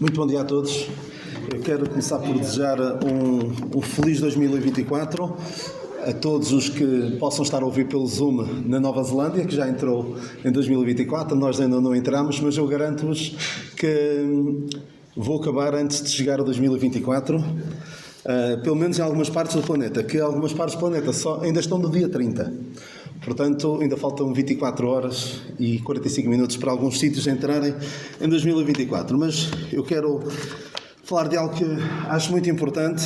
Muito bom dia a todos. Eu quero começar por desejar um feliz 2024 a todos os que possam estar a ouvir pelo Zoom na Nova Zelândia, que já entrou em 2024. Nós ainda não entramos, mas eu garanto-vos que vou acabar antes de chegar a 2024, pelo menos em algumas partes do planeta, que algumas partes do planeta ainda estão no dia 30. Portanto, ainda faltam 24 horas e 45 minutos para alguns sítios entrarem em 2024. Mas eu quero falar de algo que acho muito importante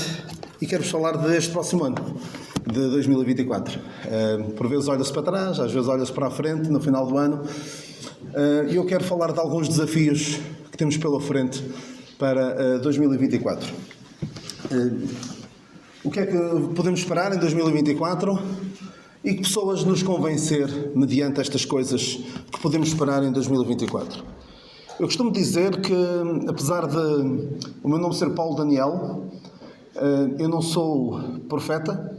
e quero-vos falar deste próximo ano, de 2024. Por vezes olha-se para trás, às vezes olha-se para a frente, no final do ano. E eu quero falar de alguns desafios que temos pela frente para 2024. O que é que podemos esperar em 2024? E que pessoas nos convencer mediante estas coisas que podemos esperar em 2024. Eu costumo dizer que, apesar de o meu nome ser Paulo Daniel, eu não sou profeta,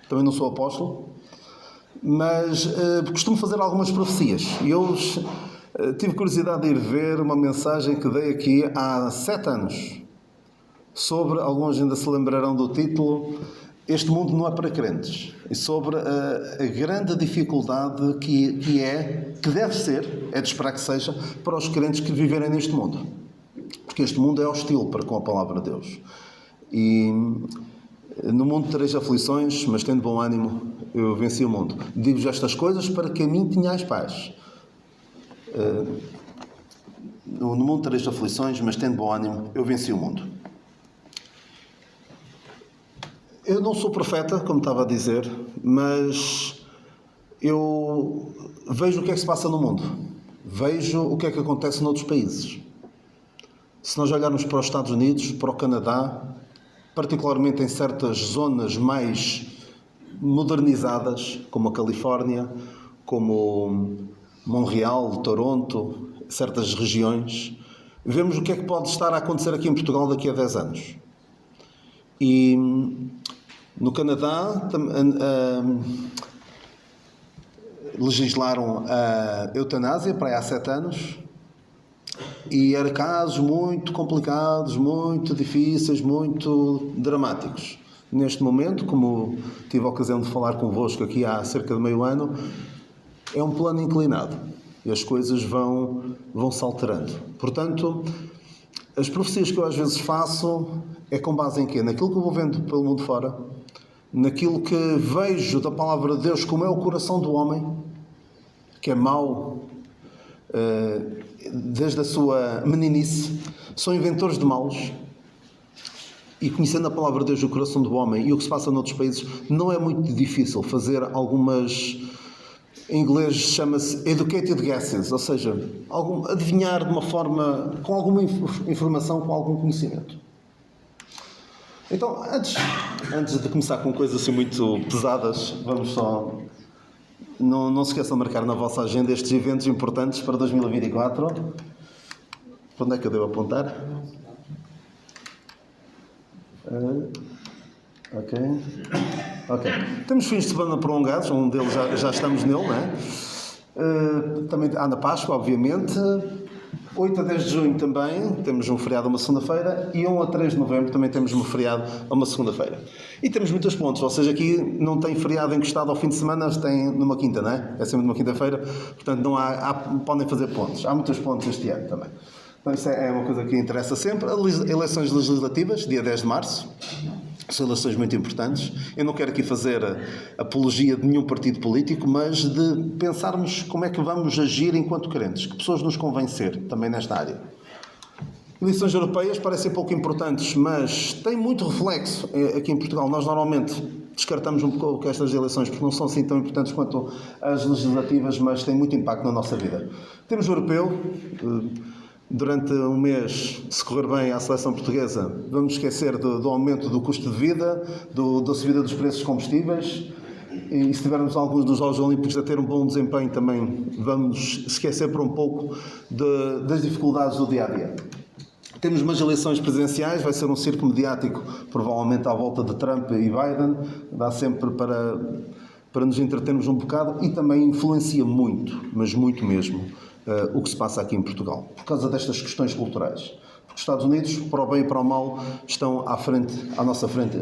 também não sou apóstolo, mas costumo fazer algumas profecias. E eu tive curiosidade de ir ver uma mensagem que dei aqui há 7 anos, sobre, alguns ainda se lembrarão do título, Este Mundo Não É Para Crentes, e sobre a grande dificuldade que deve ser, é de esperar que seja, para os crentes que viverem neste mundo. Porque este mundo é hostil para com a palavra de Deus. E no mundo tereis aflições, mas tendo bom ânimo, eu venci o mundo. Digo-vos estas coisas para que a mim tenhais paz. No mundo tereis aflições, mas tendo bom ânimo, eu venci o mundo. Eu não sou profeta, como estava a dizer, mas eu vejo o que é que se passa no mundo. Vejo o que é que acontece noutros países. Se nós olharmos para os Estados Unidos, para o Canadá, particularmente em certas zonas mais modernizadas, como a Califórnia, como Montreal, Toronto, certas regiões, vemos o que é que pode estar a acontecer aqui em Portugal daqui a 10 anos. E no Canadá legislaram a eutanásia para aí há 7 anos e eram casos muito complicados, muito difíceis, muito dramáticos. Neste momento, como tive a ocasião de falar convosco aqui há cerca de meio ano, é um plano inclinado e as coisas vão-se alterando. Portanto, as profecias que eu às vezes faço é com base em quê? Naquilo que eu vou vendo pelo mundo fora, naquilo que vejo da palavra de Deus, como é o coração do homem, que é mau, desde a sua meninice, são inventores de males, e conhecendo a palavra de Deus, o coração do homem e o que se passa noutros países, não é muito difícil fazer algumas, em inglês chama-se educated guesses, ou seja, adivinhar de uma forma, com alguma informação, com algum conhecimento. Então, antes de começar com coisas assim muito pesadas, vamos só... Não se esqueçam de marcar na vossa agenda estes eventos importantes para 2024. Para onde é que eu devo apontar? Ok. Temos fins de semana prolongados, um deles já estamos nele, não é? Também há na Páscoa, obviamente. 8 a 10 de junho também temos um feriado a uma segunda-feira e 1 a 3 de novembro também temos um feriado a uma segunda-feira. E temos muitos pontos, ou seja, aqui não tem feriado encostado ao fim de semana, tem numa quinta, não é? É sempre numa quinta-feira, portanto não podem fazer pontos. Há muitos pontos este ano também. Então isso é uma coisa que interessa sempre. Eleições legislativas, dia 10 de março. São eleições muito importantes. Eu não quero aqui fazer apologia de nenhum partido político, mas de pensarmos como é que vamos agir enquanto crentes, que pessoas nos convencer também nesta área. Eleições europeias parecem pouco importantes, mas têm muito reflexo aqui em Portugal. Nós normalmente descartamos um pouco estas eleições porque não são assim tão importantes quanto as legislativas, mas têm muito impacto na nossa vida. Temos o europeu. Durante um mês, se correr bem à seleção portuguesa, vamos esquecer do aumento do custo de vida, da subida dos preços de combustíveis, e se tivermos alguns dos Jogos Olímpicos a ter um bom desempenho também, vamos esquecer por um pouco das dificuldades do dia-a-dia. Temos umas eleições presidenciais, vai ser um circo mediático, provavelmente à volta de Trump e Biden, dá sempre para nos entretermos um bocado, e também influencia muito, mas muito mesmo, o que se passa aqui em Portugal, por causa destas questões culturais. Porque os Estados Unidos, para o bem e para o mal, estão à nossa frente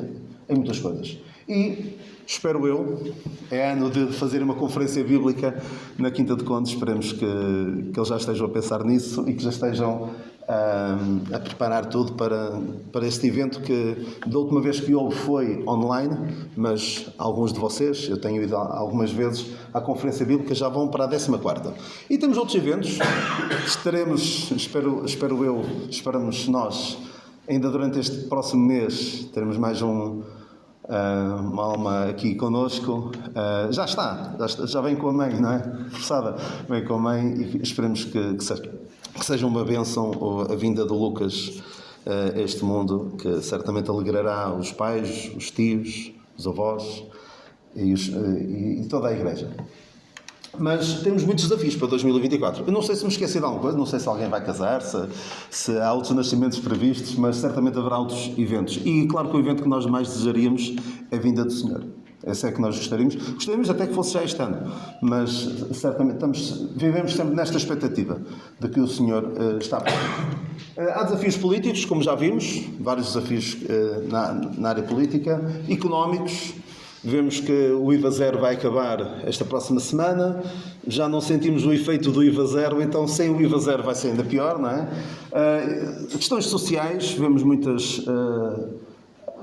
em muitas coisas. E espero eu, é ano de fazer uma conferência bíblica na Quinta de Conde, esperemos que eles já estejam a pensar nisso e que já estejam a preparar tudo para este evento que da última vez que houve foi online, mas alguns de vocês, eu tenho ido algumas vezes à conferência bíblica, já vão para a 14ª. E temos outros eventos, estaremos, esperamos nós, ainda durante este próximo mês, teremos mais uma alma aqui connosco, já vem com a mãe, não é? Forçada, vem com a mãe e esperemos que seja uma bênção a vinda do Lucas a este mundo, que certamente alegrará os pais, os tios, os avós e toda a igreja. Mas temos muitos desafios para 2024. Eu não sei se me esqueci de alguma coisa, não sei se alguém vai casar, se há outros nascimentos previstos, mas certamente haverá outros eventos. E claro que o evento que nós mais desejaríamos é a vinda do Senhor. Esse é que nós gostaríamos. Gostaríamos até que fosse já este ano, mas certamente vivemos sempre nesta expectativa de que o Senhor está perto. Há desafios políticos, como já vimos, vários desafios na área política, económicos. Vemos que o IVA zero vai acabar esta próxima semana, já não sentimos o efeito do IVA zero, então sem o IVA zero vai ser ainda pior, não é? Questões sociais, vemos muitas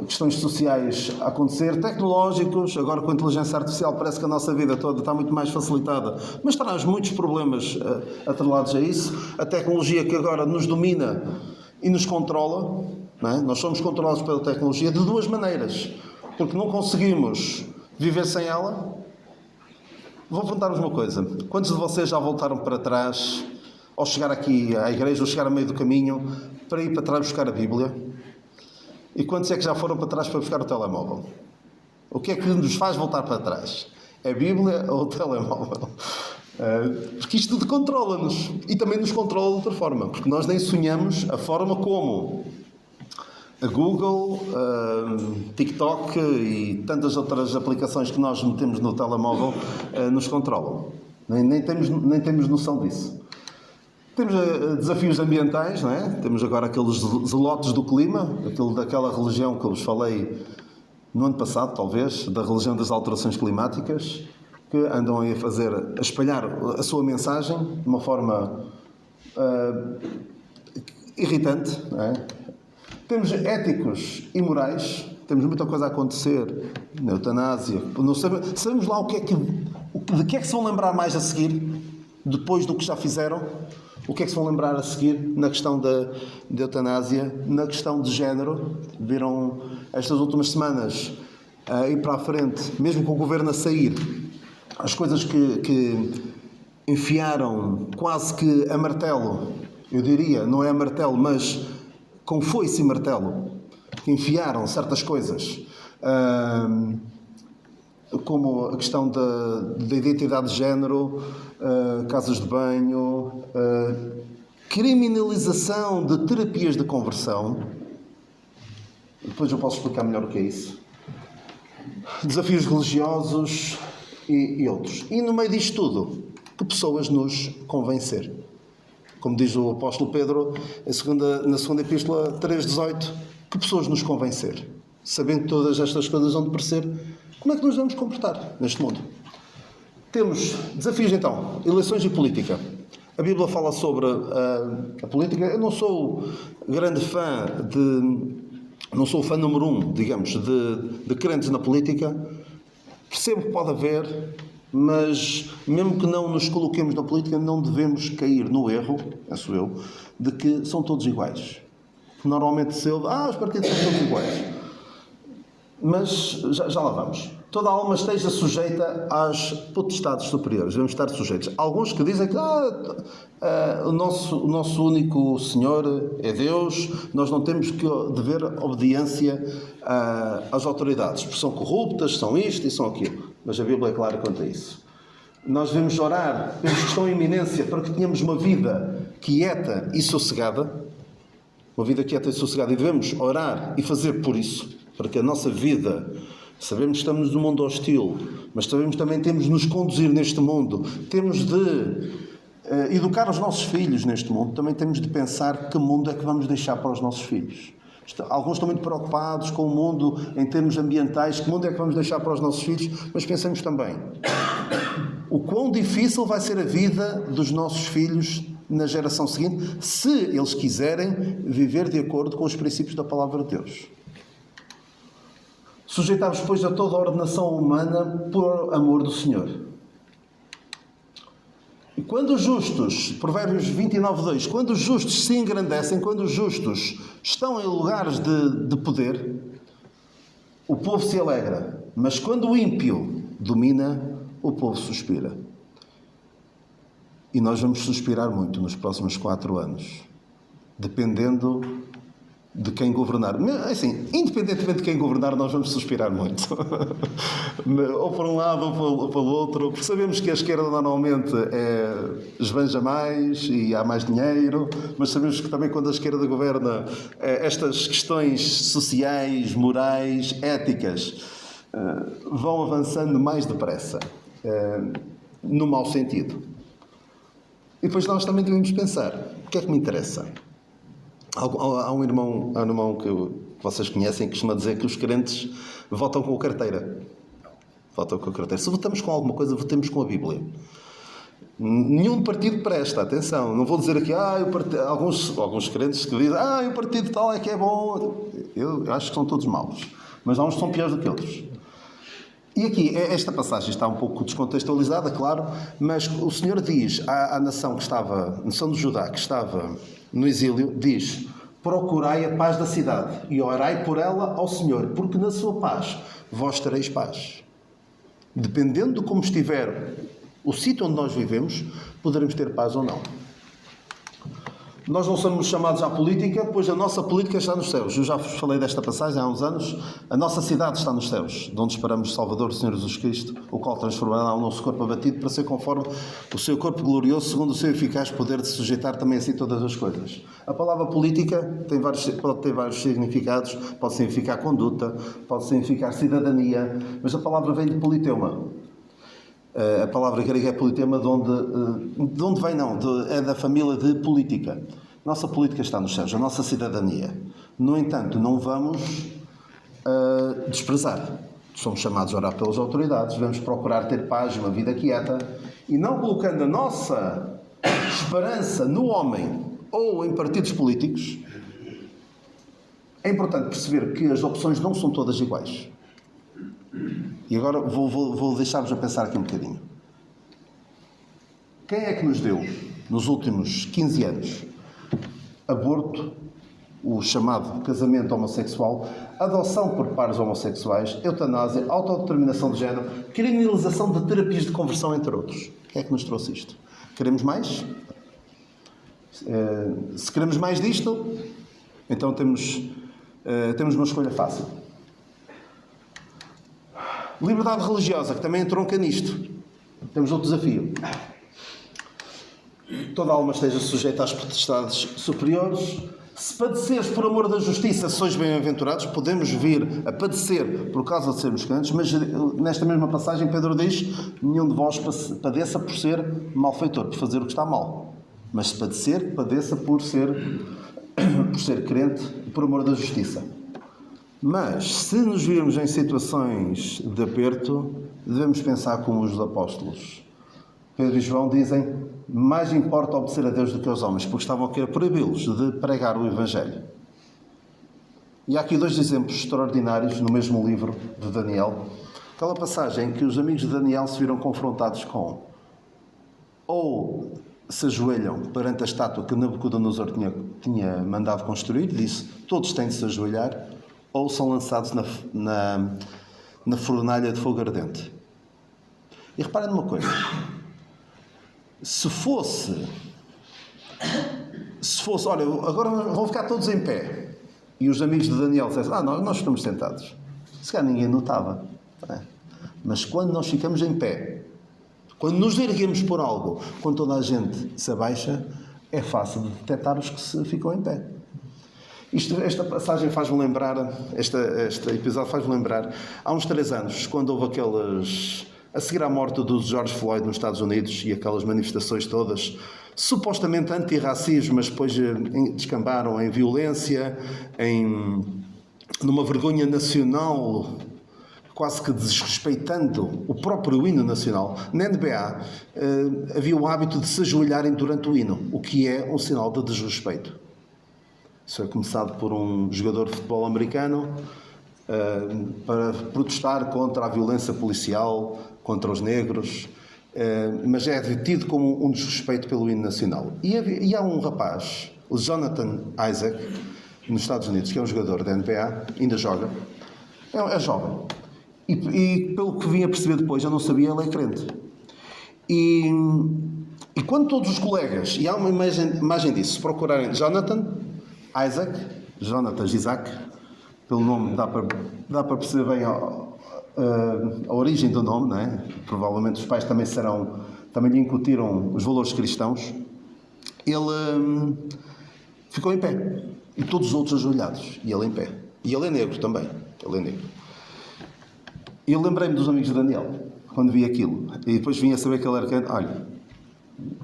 questões sociais a acontecer, tecnológicos, agora com a inteligência artificial parece que a nossa vida toda está muito mais facilitada, mas traz muitos problemas atrelados a isso. A tecnologia que agora nos domina e nos controla, não é? Nós somos controlados pela tecnologia de duas maneiras. Porque não conseguimos viver sem ela. Vou perguntar-vos uma coisa. Quantos de vocês já voltaram para trás, ao chegar aqui à igreja, ou chegar a meio do caminho, para ir para trás buscar a Bíblia? E quantos é que já foram para trás para buscar o telemóvel? O que é que nos faz voltar para trás? É a Bíblia ou o telemóvel? Porque isto tudo controla-nos. E também nos controla de outra forma. Porque nós nem sonhamos a forma como a Google, TikTok e tantas outras aplicações que nós metemos no telemóvel nos controlam. Nem temos noção disso. Temos desafios ambientais, não é? Temos agora aqueles zelotes do clima, daquela religião que eu vos falei no ano passado, talvez, da religião das alterações climáticas, que andam a espalhar a sua mensagem de uma forma irritante, não é? Temos éticos e morais, temos muita coisa a acontecer na eutanásia. Sabemos lá de que é que se vão lembrar mais a seguir, depois do que já fizeram? O que é que se vão lembrar a seguir na questão da eutanásia, na questão de género? Viram estas últimas semanas a ir para a frente, mesmo com o governo a sair, as coisas que enfiaram quase que a martelo, eu diria, não é a martelo, mas com foice e martelo, que enfiaram certas coisas, como a questão da identidade de género, casas de banho, criminalização de terapias de conversão. Depois eu posso explicar melhor o que é isso. Desafios religiosos e outros. E no meio disto tudo, que pessoas nos convencer. Como diz o apóstolo Pedro na segunda epístola 3,18, que pessoas nos convencer? Sabendo que todas estas coisas vão deparecer, como é que nos vamos comportar neste mundo? Temos desafios então, eleições e política. A Bíblia fala sobre a política. Eu não sou grande fã não sou o fã número 1, digamos, de crentes na política. Percebo que pode haver, mas mesmo que não nos coloquemos na política, não devemos cair no erro, penso eu, de que são todos iguais. Normalmente os partidos são todos iguais. Mas já lá vamos. Toda a alma esteja sujeita às potestades superiores. Devemos estar sujeitos. Alguns que dizem que o nosso único Senhor é Deus, nós não temos que dever obediência às autoridades, porque são corruptas, são isto e são aquilo. Mas a Bíblia é clara quanto a isso. Nós devemos orar pelos que estão em iminência para que tenhamos uma vida quieta e sossegada. Uma vida quieta e sossegada. E devemos orar e fazer por isso, para que a nossa vida, sabemos que estamos num mundo hostil, mas sabemos também temos de nos conduzir neste mundo, temos de educar os nossos filhos neste mundo, também temos de pensar que mundo é que vamos deixar para os nossos filhos. Alguns estão muito preocupados com o mundo em termos ambientais, que mundo é que vamos deixar para os nossos filhos, mas pensemos também o quão difícil vai ser a vida dos nossos filhos na geração seguinte, se eles quiserem viver de acordo com os princípios da Palavra de Deus. Sujeitar-vos, pois, a toda a ordenação humana por amor do Senhor. E quando os justos, Provérbios 29:2, quando os justos se engrandecem, quando os justos estão em lugares de poder, o povo se alegra. Mas quando o ímpio domina, o povo suspira. E nós vamos suspirar muito nos próximos 4 anos, dependendo de quem governar. Assim, independentemente de quem governar, nós vamos suspirar muito. Ou para um lado ou para o outro, porque sabemos que a esquerda normalmente esbanja mais e há mais dinheiro, mas sabemos que também quando a esquerda governa, estas questões sociais, morais, éticas, vão avançando mais depressa, no mau sentido. E depois nós também devemos pensar, o que é que me interessa? Há um irmão que vocês conhecem que costuma dizer que os crentes votam com a carteira. Votam com a carteira. Se votamos com alguma coisa, votemos com a Bíblia. Nenhum partido presta, atenção. Não vou dizer aqui, alguns crentes que dizem, o partido tal é que é bom. Eu acho que são todos maus. Mas há uns que são piores do que outros. E aqui, esta passagem está um pouco descontextualizada, claro, mas o Senhor diz à nação nação de Judá, que estava no exílio, diz: procurai a paz da cidade e orai por ela ao Senhor, porque na sua paz vós tereis paz. Dependendo de como estiver o sítio onde nós vivemos, poderemos ter paz ou não. Nós não somos chamados à política, pois a nossa política está nos céus. Eu já vos falei desta passagem há uns anos. A nossa cidade está nos céus, de onde esperamos o Salvador, o Senhor Jesus Cristo, o qual transformará o nosso corpo abatido para ser conforme o seu corpo glorioso, segundo o seu eficaz poder de sujeitar também assim todas as coisas. A palavra política pode ter vários significados. Pode significar conduta, pode significar cidadania, mas a palavra vem de politeuma. A palavra grega é politema, de onde vem não, é da família de política. Nossa política está nos céus, a nossa cidadania. No entanto, não vamos desprezar. Somos chamados a orar pelas autoridades, devemos procurar ter paz e uma vida quieta, e não colocando a nossa esperança no homem ou em partidos políticos. É importante perceber que as opções não são todas iguais. E agora vou deixar-vos a pensar aqui um bocadinho. Quem é que nos deu, nos últimos 15 anos, aborto, o chamado casamento homossexual, adoção por pares homossexuais, eutanásia, autodeterminação de género, criminalização de terapias de conversão, entre outros? Quem é que nos trouxe isto? Queremos mais? Se queremos mais disto, então temos uma escolha fácil. Liberdade religiosa, que também entronca nisto. Temos outro desafio. Toda alma esteja sujeita às potestades superiores. Se padeceres por amor da justiça, sois bem-aventurados. Podemos vir a padecer por causa de sermos crentes, mas nesta mesma passagem Pedro diz: nenhum de vós padeça por ser malfeitor, por fazer o que está mal. Mas se padecer, padeça por ser crente, por amor da justiça. Mas, se nos virmos em situações de aperto, devemos pensar como os apóstolos. Pedro e João dizem: mais importa obedecer a Deus do que aos homens, porque estavam a querer proibi-los de pregar o Evangelho. E há aqui 2 exemplos extraordinários no mesmo livro de Daniel. Aquela passagem em que os amigos de Daniel se viram confrontados com: ou se ajoelham perante a estátua que Nabucodonosor tinha mandado construir, disse: todos têm de se ajoelhar, ou são lançados na fornalha de fogo ardente. E reparem numa coisa: se fosse, olha, agora vão ficar todos em pé, e os amigos de Daniel dissessem: nós estamos sentados, se calhar ninguém notava. Mas quando nós ficamos em pé, quando nos erguemos por algo, quando toda a gente se abaixa, é fácil de detectar os que se ficam em pé. Esta passagem faz-me lembrar, este episódio faz-me lembrar, há uns 3 anos, quando houve a seguir à morte do George Floyd nos Estados Unidos e aquelas manifestações todas, supostamente antirracismo, mas depois descambaram em violência, numa vergonha nacional, quase que desrespeitando o próprio hino nacional. Na NBA havia o hábito de se ajoelharem durante o hino, o que é um sinal de desrespeito. Isso é começado por um jogador de futebol americano para protestar contra a violência policial, contra os negros, mas é tido como um desrespeito pelo hino nacional. E há um rapaz, o Jonathan Isaac, nos Estados Unidos, que é um jogador da NBA, ainda joga, é jovem. E pelo que vim a perceber depois, eu não sabia, ele é crente. E quando todos os colegas, e há uma imagem disso, se procurarem Jonathan Isaac, pelo nome dá para perceber bem a origem do nome, não é? Provavelmente os pais também lhe incutiram os valores cristãos. Ele ficou em pé, e todos os outros ajoelhados, e ele em pé. E ele é negro também, E eu lembrei-me dos amigos de Daniel, quando vi aquilo. E depois vim a saber que ele era crente. Olha,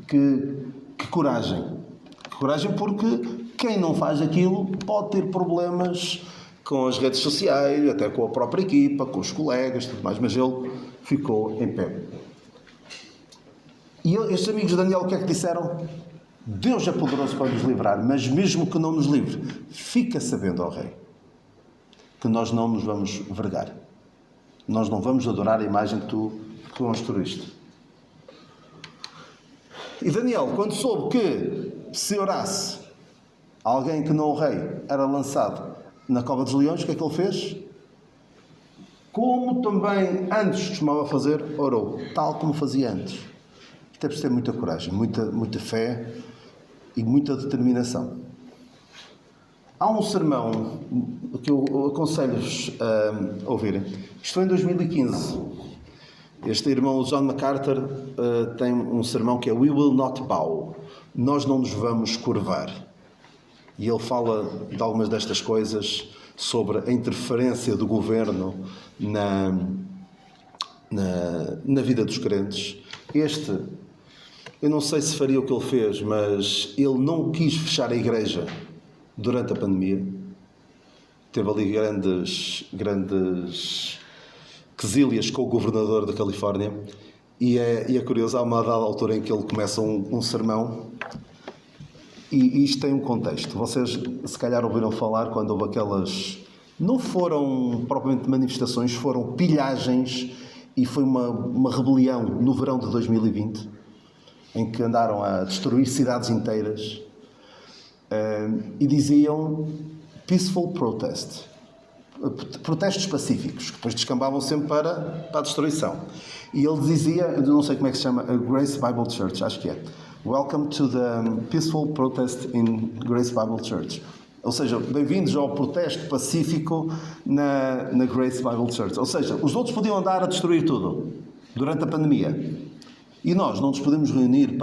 que coragem. Que coragem, porque quem não faz aquilo pode ter problemas com as redes sociais, até com a própria equipa, com os colegas, tudo mais. Mas ele ficou em pé. E estes amigos de Daniel, o que é que disseram? Deus é poderoso para nos livrar, mas mesmo que não nos livre, fica sabendo, ó Rei, que nós não nos vamos vergar. Nós não vamos adorar a imagem que tu construíste. E Daniel, quando soube que se orasse alguém que não o rei era lançado na cova dos leões, o que é que ele fez? Como também antes costumava fazer, orou, tal como fazia antes. Isto é preciso ter muita coragem, muita fé e muita determinação. Há um sermão que eu aconselho-vos a ouvirem. Isto foi em 2015. Este irmão, John MacArthur, tem um sermão que é We Will Not Bow. Nós não nos vamos curvar. E ele fala de algumas destas coisas sobre a interferência do governo na vida dos crentes. Eu não sei se faria o que ele fez, mas ele não quis fechar a igreja durante a pandemia. Teve ali grandes quesílias com o governador da Califórnia. E é curioso, há uma dada altura em que ele começa um sermão. E isto tem um contexto. Vocês, se calhar, ouviram falar quando houve aquelas... Não foram propriamente manifestações, foram pilhagens. E foi uma rebelião no verão de 2020, em que andaram a destruir cidades inteiras. E diziam peaceful protest, protestos pacíficos, que depois descambavam sempre para a destruição. E ele dizia, eu não sei como é que se chama, a Grace Bible Church, acho que é, Welcome to the peaceful protest in Grace Bible Church. Ou seja, bem-vindos ao protesto pacífico na Grace Bible Church. Ou seja, os outros podiam andar a destruir tudo durante a pandemia. E nós não nos podemos reunir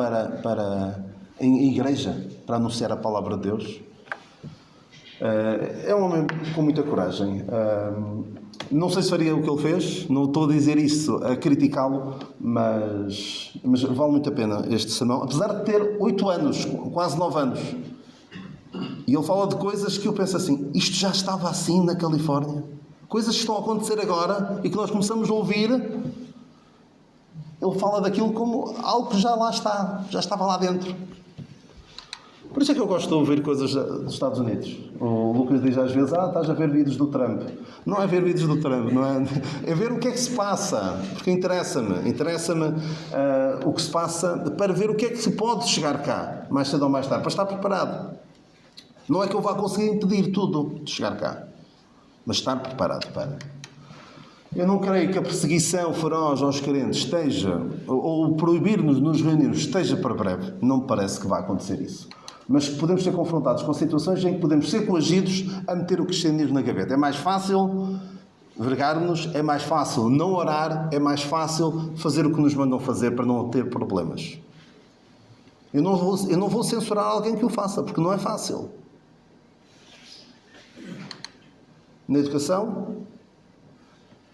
em igreja para anunciar a palavra de Deus. É um homem com muita coragem. Não sei se faria o que ele fez, não estou a dizer isso a criticá-lo, mas vale muito a pena este sermão, apesar de ter 8 anos, quase 9 anos. E ele fala de coisas que eu penso assim, isto já estava assim na Califórnia? Coisas que estão a acontecer agora e que nós começamos a ouvir. Ele fala daquilo como algo que já lá está, já estava lá dentro. Por isso é que eu gosto de ouvir coisas dos Estados Unidos. O Lucas diz às vezes, estás a ver vídeos do Trump. Não é ver vídeos do Trump, não é? É ver o que é que se passa. Porque interessa-me o que se passa para ver o que é que se pode chegar cá, mais cedo ou mais tarde, para estar preparado. Não é que eu vá conseguir impedir tudo de chegar cá, mas estar preparado para... Eu não creio que a perseguição feroz aos crentes esteja, ou proibir-nos nos reunirmos, esteja para breve. Não me parece que vá acontecer isso. Mas podemos ser confrontados com situações em que podemos ser coagidos a meter o cristianismo na gaveta. É mais fácil vergar-nos, é mais fácil não orar, é mais fácil fazer o que nos mandam fazer para não ter problemas. Eu não vou censurar alguém que o faça, porque não é fácil. Na educação,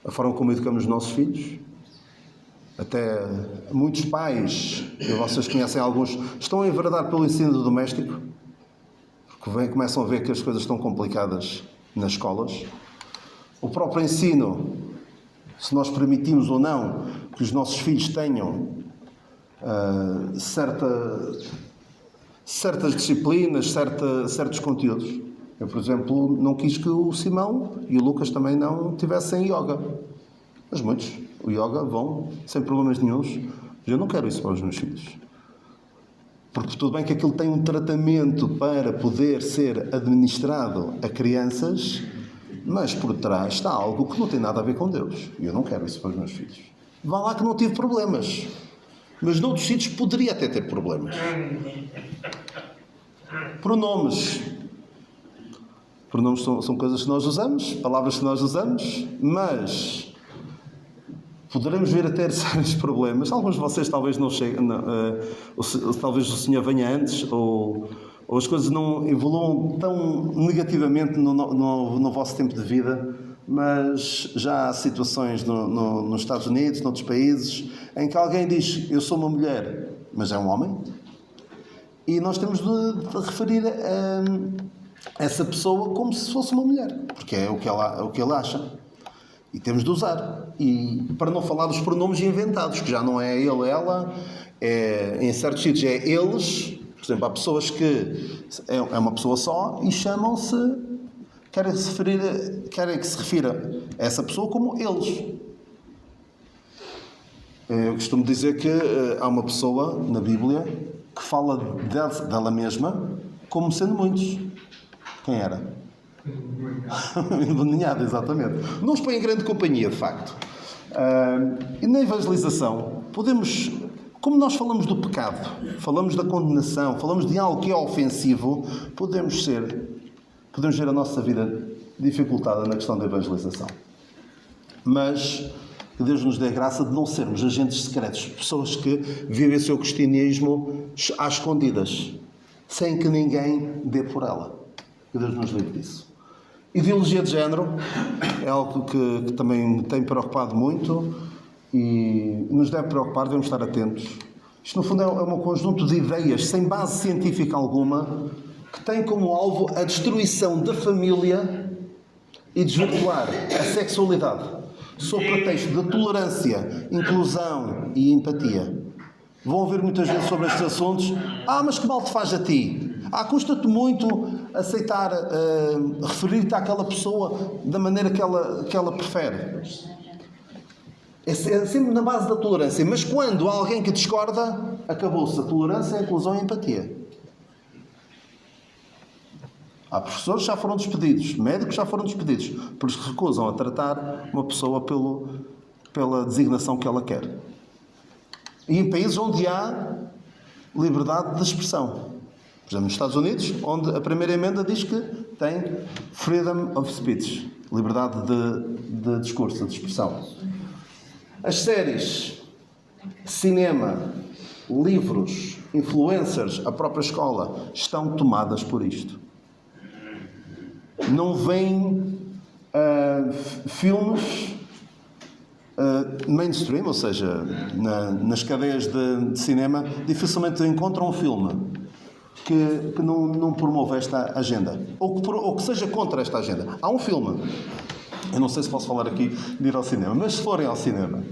a forma como educamos os nossos filhos, Até muitos pais, e vocês conhecem alguns, estão a enveredar pelo ensino doméstico, porque começam a ver que as coisas estão complicadas nas escolas. O próprio ensino, se nós permitimos ou não que os nossos filhos tenham certas disciplinas, certos conteúdos. Eu, por exemplo, não quis que o Simão e o Lucas também não tivessem yoga. Mas muitos, o yoga, vão sem problemas nenhuns. Eu não quero isso para os meus filhos. Porque tudo bem que aquilo tem um tratamento para poder ser administrado a crianças, mas por trás está algo que não tem nada a ver com Deus. E eu não quero isso para os meus filhos. Vá lá que não tive problemas. Mas noutros sítios poderia até ter problemas. Pronomes. Pronomes são coisas que nós usamos, palavras que nós usamos, mas poderemos vir a ter sérios problemas. Alguns de vocês talvez não cheguem, talvez o Senhor venha antes, ou as coisas não evoluam tão negativamente no vosso tempo de vida, mas já há situações nos Estados Unidos, noutros países, em que alguém diz, eu sou uma mulher, mas é um homem, e nós temos de referir essa pessoa como se fosse uma mulher, porque é o que ele acha. E temos de usar. E para não falar dos pronomes inventados, que já não é ele, ela, em certos sítios é eles. Por exemplo, há pessoas que é uma pessoa só e chamam-se, querem que se refira a essa pessoa como eles. Eu costumo dizer que há uma pessoa na Bíblia que fala dela mesma como sendo muitos. Quem era? Endemoniado, exatamente. Não os põe em grande companhia, de facto. E na evangelização, podemos, como nós falamos do pecado, falamos da condenação, falamos de algo que é ofensivo, podemos ver a nossa vida dificultada na questão da evangelização. Mas que Deus nos dê a graça de não sermos agentes secretos, pessoas que vivem o seu cristianismo às escondidas, sem que ninguém dê por ela. Que Deus nos livre disso. Ideologia de género é algo que também me tem preocupado muito e nos deve preocupar, devemos estar atentos. Isto, no fundo, é um conjunto de ideias sem base científica alguma que tem como alvo a destruição da família e desvirtuar a sexualidade sob pretexto de tolerância, inclusão e empatia. Vão ouvir muitas vezes sobre estes assuntos. Mas que mal te faz a ti? Custa-te muito aceitar, referir-te àquela pessoa da maneira que ela prefere. É sempre na base da tolerância. Mas quando há alguém que discorda, acabou-se a tolerância, a inclusão e a empatia. Há professores que já foram despedidos, médicos já foram despedidos, porque se recusam a tratar uma pessoa pela designação que ela quer. E em países onde há liberdade de expressão. Por exemplo, nos Estados Unidos, onde a primeira emenda diz que tem freedom of speech, liberdade de discurso, de expressão. As séries, cinema, livros, influencers, a própria escola, estão tomadas por isto. Não vêm filmes mainstream, ou seja, nas cadeias de cinema, dificilmente encontram um filme que não promove esta agenda, ou que seja contra esta agenda. Há um filme, eu não sei se posso falar aqui de ir ao cinema, mas se forem ao cinema,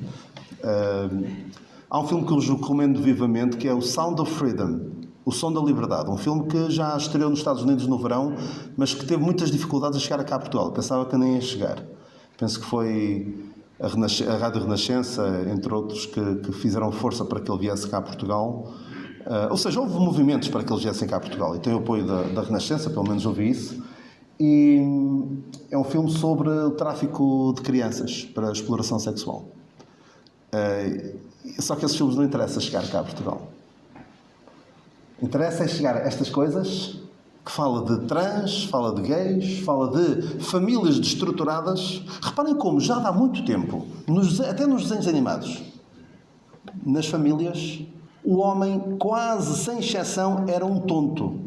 há um filme que eu vos recomendo vivamente, que é o Sound of Freedom, O Som da Liberdade, um filme que já estreou nos Estados Unidos no verão, mas que teve muitas dificuldades a chegar cá a Portugal. Pensava que nem ia chegar. Penso que foi a Rádio Renascença, entre outros, que fizeram força para que ele viesse cá a Portugal. Ou seja, houve movimentos para que eles viessem cá a Portugal. E tem o apoio da Renascença, pelo menos ouvi isso. E é um filme sobre o tráfico de crianças para exploração sexual. Só que esses filmes não interessa chegar cá a Portugal. Interessa é chegar a estas coisas que fala de trans, fala de gays, fala de famílias destruturadas. Reparem como já há muito tempo, até nos desenhos animados, nas famílias, o homem, quase sem exceção, era um tonto.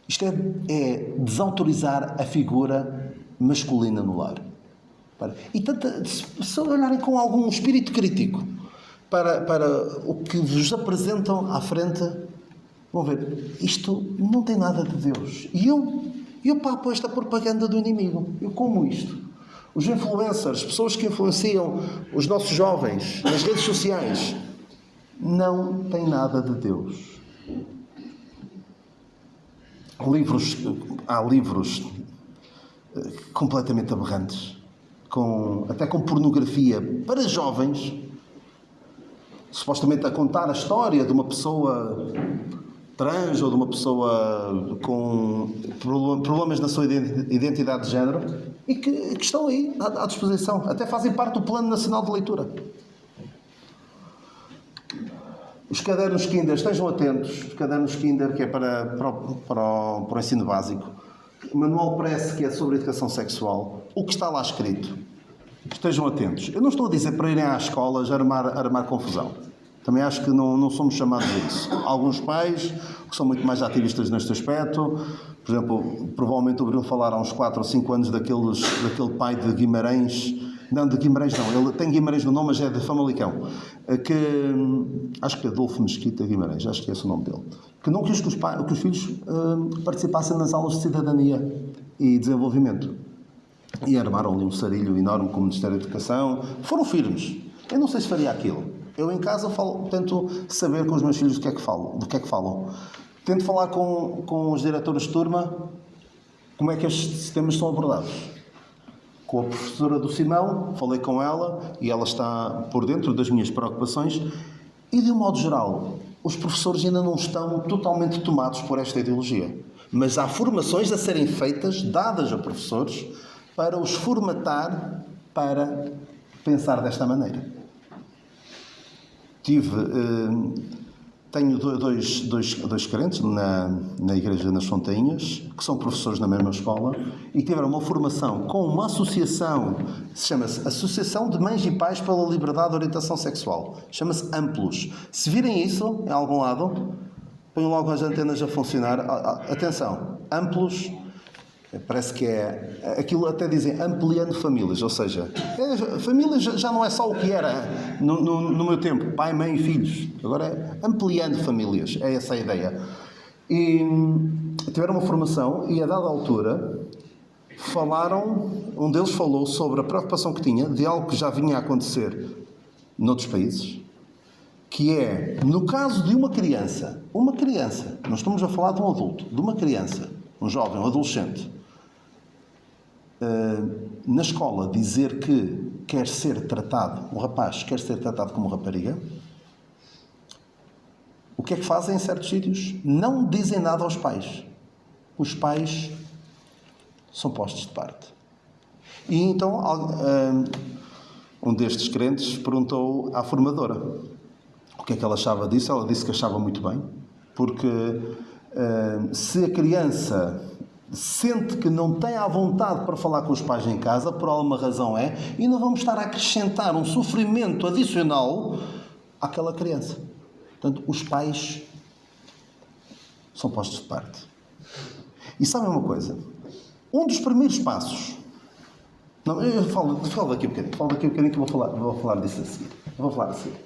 Isto é desautorizar a figura masculina no lar. E se olharem com algum espírito crítico para o que vos apresentam à frente, vão ver, isto não tem nada de Deus. E eu papo esta propaganda do inimigo. Eu como isto. Os influencers, pessoas que influenciam os nossos jovens nas redes sociais, não têm nada de Deus. Há livros completamente aberrantes, até com pornografia para jovens, supostamente a contar a história de uma pessoa trans ou de uma pessoa com problemas na sua identidade de género e que estão aí à disposição. Até fazem parte do Plano Nacional de Leitura. Os cadernos Kinder, estejam atentos. Os cadernos Kinder, que é para o ensino básico. O Manual Prece, que é sobre educação sexual. O que está lá escrito. Estejam atentos. Eu não estou a dizer para irem às escolas armar confusão. Também acho que não somos chamados a isso. Alguns pais que são muito mais ativistas neste aspecto, por exemplo, provavelmente ouviram falar há uns 4 ou 5 anos daquele pai de Guimarães, não, de Guimarães não, ele tem Guimarães no nome, mas é de Famalicão, acho que é Adolfo Mesquita Guimarães, acho que é esse o nome dele, que não quis que os filhos participassem nas aulas de cidadania e desenvolvimento. E armaram ali um sarilho enorme com o Ministério da Educação. Foram firmes. Eu não sei se faria aquilo. Eu em casa tento saber com os meus filhos do que é que falam. Tento falar com os diretores de turma como é que estes temas são abordados. Com a professora do Simão, falei com ela e ela está por dentro das minhas preocupações e, de um modo geral, os professores ainda não estão totalmente tomados por esta ideologia. Mas há formações a serem feitas, dadas a professores, para os formatar para pensar desta maneira. Tenho dois crentes na Igreja nas Fontainhas, que são professores na mesma escola, e tiveram uma formação com uma associação, chama-se Associação de Mães e Pais pela Liberdade de Orientação Sexual. Chama-se Amplos. Se virem isso em algum lado, ponham logo as antenas a funcionar. Atenção, Amplos, parece que é... Aquilo até dizem ampliando famílias, ou seja, famílias já não é só o que era no meu tempo, pai, mãe e filhos. Agora é ampliando famílias, é essa a ideia. E tiveram uma formação e a dada altura um deles falou sobre a preocupação que tinha de algo que já vinha a acontecer noutros países, que é, no caso de uma criança, não estamos a falar de um adulto, de uma criança, um jovem, um adolescente, na escola dizer que quer ser tratado, um rapaz quer ser tratado como rapariga, o que é que fazem em certos sítios? Não dizem nada aos pais. Os pais são postos de parte. E então um destes crentes perguntou à formadora o que é que ela achava disso. Ela disse que achava muito bem, porque se a criança sente que não tem à vontade para falar com os pais em casa, por alguma razão e não vamos estar a acrescentar um sofrimento adicional àquela criança. Portanto, os pais são postos de parte. E sabem uma coisa? Um dos primeiros passos... Não, eu falo daqui um bocadinho que vou falar disso a seguir. Vou falar a seguir.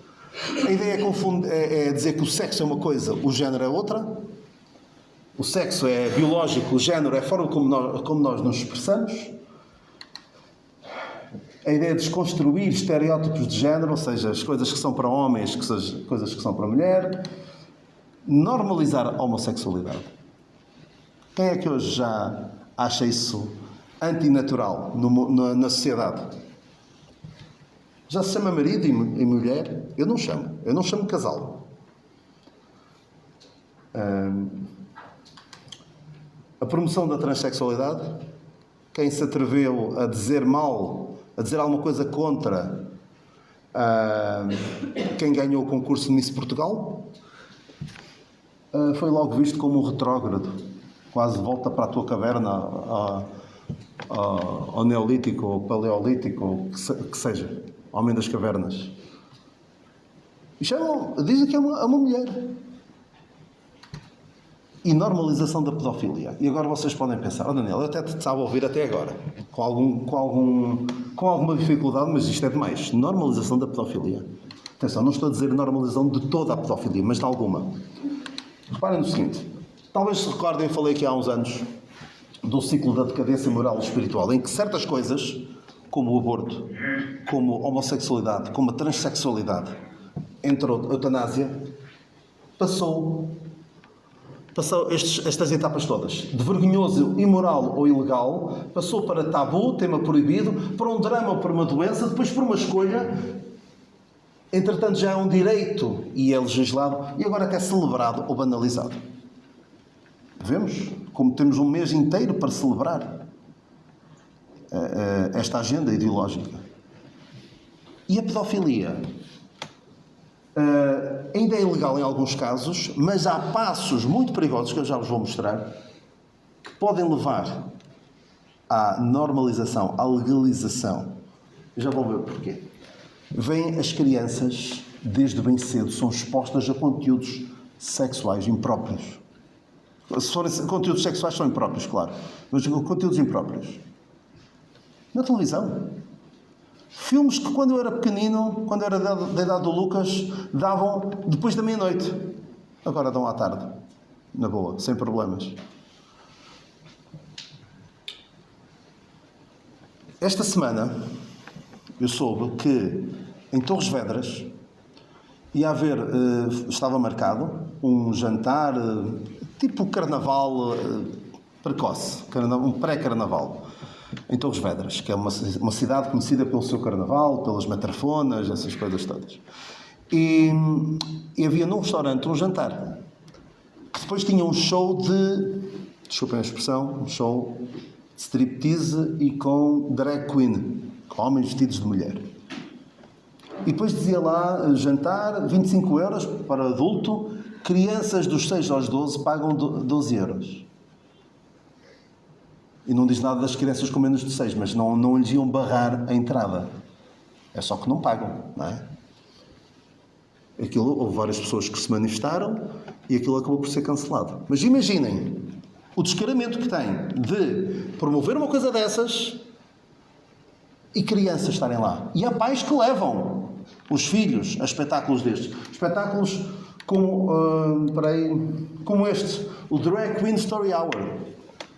A ideia é dizer que o sexo é uma coisa, o género é outra. O sexo é biológico, o género é a forma como nós nos expressamos. A ideia é desconstruir estereótipos de género, ou seja, as coisas que são para homens, as coisas que são para mulher. Normalizar a homossexualidade. Quem é que hoje já acha isso antinatural na sociedade? Já se chama marido e mulher? Eu não chamo casal. A promoção da transexualidade, quem se atreveu a dizer alguma coisa contra quem ganhou o concurso de Miss Portugal, foi logo visto como um retrógrado, quase volta para a tua caverna, ao neolítico, ou paleolítico, ou que seja, homem das cavernas. E dizem que é uma mulher. e normalização da pedofilia. E agora vocês podem pensar, Daniel, eu até te estava a ouvir até agora, com alguma dificuldade, mas isto é demais. Normalização da pedofilia. Atenção, não estou a dizer normalização de toda a pedofilia, mas de alguma. Reparem no seguinte, talvez se recordem, eu falei aqui há uns anos, do ciclo da decadência moral e espiritual, em que certas coisas, como o aborto, como a homossexualidade, como a transexualidade, entre a eutanásia, passou estas etapas todas, de vergonhoso, imoral ou ilegal, passou para tabu, tema proibido, para um drama ou para uma doença, depois por uma escolha, entretanto já é um direito e é legislado, e agora até celebrado ou banalizado. Vemos como temos um mês inteiro para celebrar esta agenda ideológica. E a pedofilia? Ainda é ilegal em alguns casos, mas há passos muito perigosos, que eu já vos vou mostrar, que podem levar à normalização, à legalização. Já vão ver porquê. Vêm as crianças, desde bem cedo, são expostas a conteúdos sexuais impróprios. Se forem conteúdos sexuais, são impróprios, claro, mas conteúdos impróprios. Na televisão. Filmes que, quando eu era pequenino, quando era da idade do Lucas, davam depois da meia-noite. Agora dão à tarde. Na boa, sem problemas. Esta semana, eu soube que em Torres Vedras ia haver, estava marcado, um jantar, tipo carnaval precoce, um pré-carnaval. Em Torres Vedras, que é uma cidade conhecida pelo seu carnaval, pelas matrafonas, essas coisas todas. E havia num restaurante um jantar, que depois tinha um show desculpem a expressão, um show de striptease e com drag queen, com homens vestidos de mulher. E depois dizia lá, jantar, 25 euros para adulto, crianças dos 6 aos 12 pagam 12 euros. E não diz nada das crianças com menos de 6, mas não lhes iam barrar a entrada. É só que não pagam, não é? Houve várias pessoas que se manifestaram e aquilo acabou por ser cancelado. Mas imaginem o descaramento que tem de promover uma coisa dessas e crianças estarem lá. E há pais que levam os filhos a espetáculos destes. Espetáculos como este, o Drag Queen Story Hour.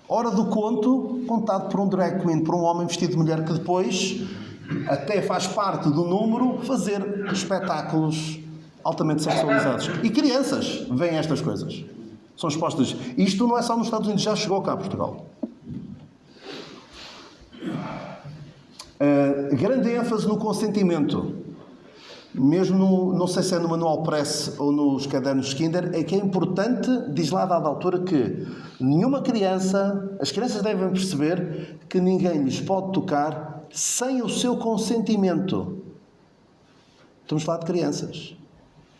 Hora do conto, contado por um drag queen, por um homem vestido de mulher, que depois até faz parte do número fazer espetáculos altamente sexualizados. E crianças veem estas coisas. São expostas. Isto não é só nos Estados Unidos, já chegou cá a Portugal. Grande ênfase no consentimento. Mesmo não sei se é no Manual Press ou nos cadernos Kinder, é que é importante, diz lá a dada altura, que as crianças devem perceber que ninguém lhes pode tocar sem o seu consentimento. Estamos a falar de crianças.